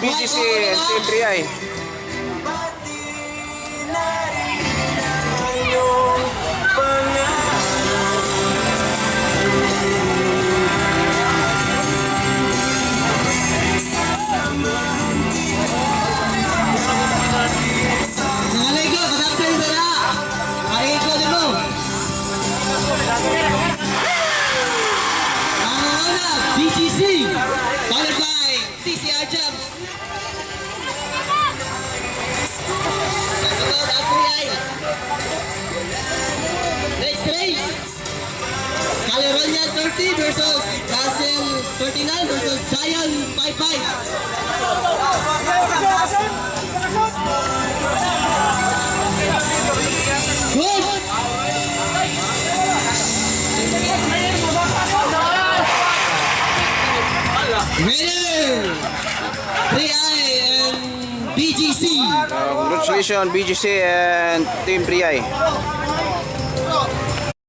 BJC and Team 3i. BJC, followed by TCR jumps. Next race, Calerolian 30 versus Castle 39 versus Zion 55. Good. Winner! 3i and BJC. Congratulations BJC and Team 3i.